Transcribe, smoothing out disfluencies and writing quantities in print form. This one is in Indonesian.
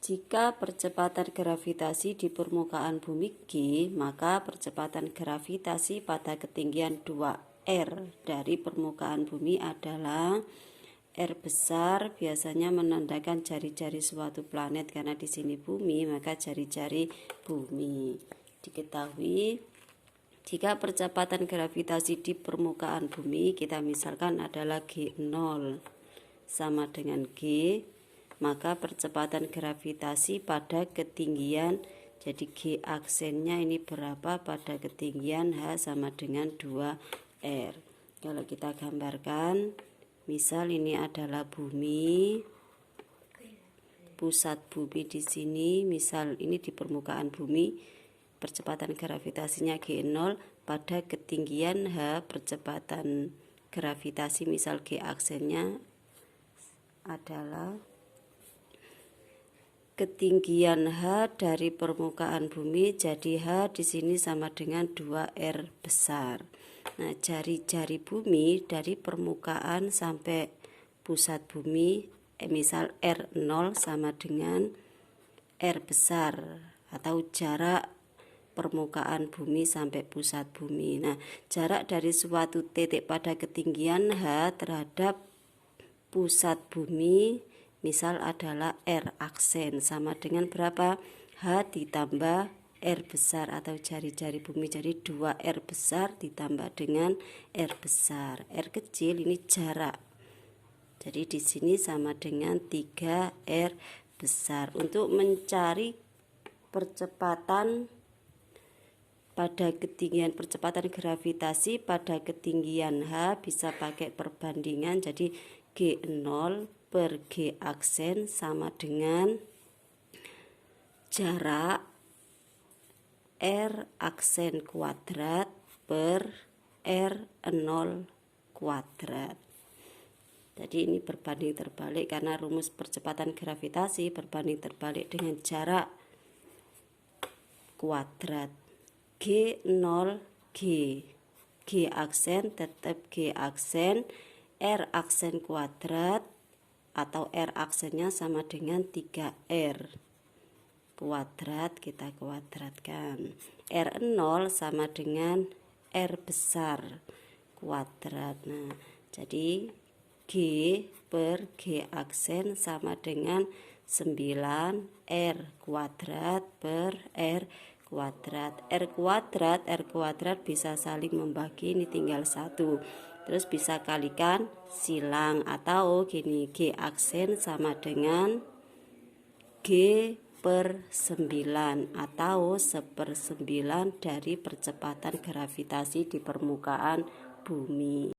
Jika percepatan gravitasi di permukaan bumi G, maka percepatan gravitasi pada ketinggian 2R dari permukaan bumi adalah R besar biasanya menandakan jari-jari suatu planet, karena di sini bumi maka jari-jari bumi. Diketahui jika percepatan gravitasi di permukaan bumi kita misalkan adalah G0 sama dengan G, maka percepatan gravitasi pada ketinggian, jadi G aksennya ini berapa pada ketinggian H sama dengan 2R. Kalau kita gambarkan, misal ini adalah bumi, pusat bumi di sini, misal ini di permukaan bumi, percepatan gravitasinya G0, pada ketinggian H percepatan gravitasi misal G aksennya adalah ketinggian H dari permukaan bumi, jadi H di sini sama dengan 2R besar. Nah, jari-jari bumi dari permukaan sampai pusat bumi, misal R0 sama dengan R besar, atau jarak permukaan bumi sampai pusat bumi. Nah, jarak dari suatu titik pada ketinggian H terhadap pusat bumi misal adalah R aksen, sama dengan berapa? H ditambah R besar atau jari-jari bumi, jadi 2R besar ditambah dengan R besar. R kecil ini jarak, jadi di sini sama dengan 3R besar. Untuk mencari percepatan pada ketinggian, percepatan gravitasi pada ketinggian H bisa pakai perbandingan, jadi G0 per G aksen sama dengan jarak R aksen kuadrat per R0 kuadrat. Jadi ini berbanding terbalik karena rumus percepatan gravitasi berbanding terbalik dengan jarak kuadrat. G0 G, G aksen tetap G aksen, R aksen kuadrat atau R aksennya sama dengan 3R kuadrat, kita kuadratkan. R0 sama dengan R besar kuadrat. Nah, jadi G per G aksen sama dengan 9R kuadrat per R kuadrat. R kuadrat bisa saling membagi, ini tinggal 1. Terus bisa kalikan silang, atau gini, G aksen sama dengan G per 9 atau 1/9 dari percepatan gravitasi di permukaan bumi.